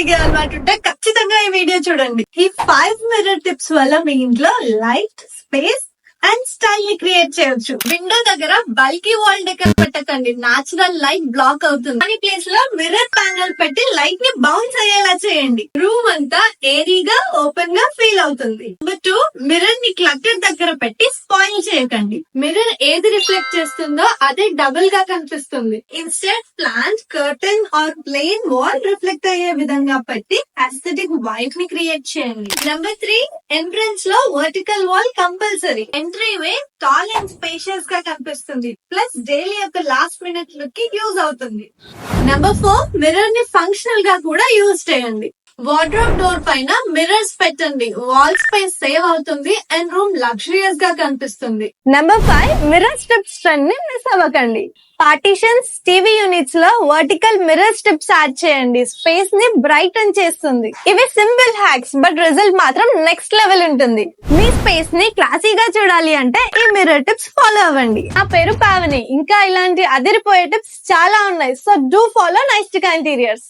దిగే అలవాటు ఉంటే ఖచ్చితంగా ఈ వీడియో చూడండి. ఈ 5 మిర్రర్ టిప్స్ వల్ల మీ ఇంట్లో లైట్, స్పేస్ అండ్ స్టైల్ ని క్రియేట్ చేయొచ్చు. విండో దగ్గర బల్కీ వాల్ డెకర్ పెట్టకండి, నాచురల్ లైట్ బ్లాక్ అవుతుంది. దాని ప్లేస్ లో మిర్రర్ ప్యానెల్ పెట్టి లైట్ ని బౌన్స్ అయ్యేలా చేయండి. రూమ్ అంతా ఏరీగా, ఓపెన్ గా ఫీల్ అవుతుంది. నెంబర్ 2, మిర్రర్ ని క్లటర్ దగ్గర పెట్టి స్పాయిల్ చేయకండి. మిర్రర్ ఏది రిఫ్లెక్ట్ చేస్తుందో అదే డబుల్ గా కనిపిస్తుంది. Instead plant, curtain or plain wall reflect అయ్యే విధంగా పెట్టి అస్థెటిక్ వైట్ ని క్రియేట్ చేయండి. నెంబర్ 3, ఎంట్రన్స్ లో vertical wall compulsory. Entryway tall and spacious గా కనిపిస్తుంది. ప్లస్ డైలీ యొక్క లాస్ట్ మినిట్ లుక్ కి యూజ్ అవుతుంది. నెంబర్ 4, మిర్రర్ ని ఫంక్షనల్ గా కూడా యూజ్ చేయండి. వార్డ్రోబ్ డోర్ పైన మిర్రర్స్ పెట్టండి. వాల్ స్పేస్ సేవ్ అవుతుంది అండ్ రూమ్ లగ్జరియస్ గా కనిపిస్తుంది. నెంబర్ 5, మిర్రర్ స్ట్రిప్స్ ట్రెండ్ ని మిస్ అవ్వకండి. పార్టీషన్స్, టీవీ యూనిట్స్ లో వర్టికల్ మిర్రర్ స్ట్రిప్స్ యాడ్ చేయండి. స్పేస్ ని బ్రైటన్ చేస్తుంది. ఇవి సింపుల్ హ్యాక్స్, బట్ రిజల్ట్ మాత్రం నెక్స్ట్ లెవెల్ ఉంటుంది. మీ స్పేస్ ని క్లాసీగా చూడాలి అంటే ఈ మిర్రర్ టిప్స్ ఫాలో అవ్వండి. నా పేరు పావని. ఇంకా ఇలాంటి అదిరిపోయే టిప్స్ చాలా ఉన్నాయి. So do follow Naistika interiors.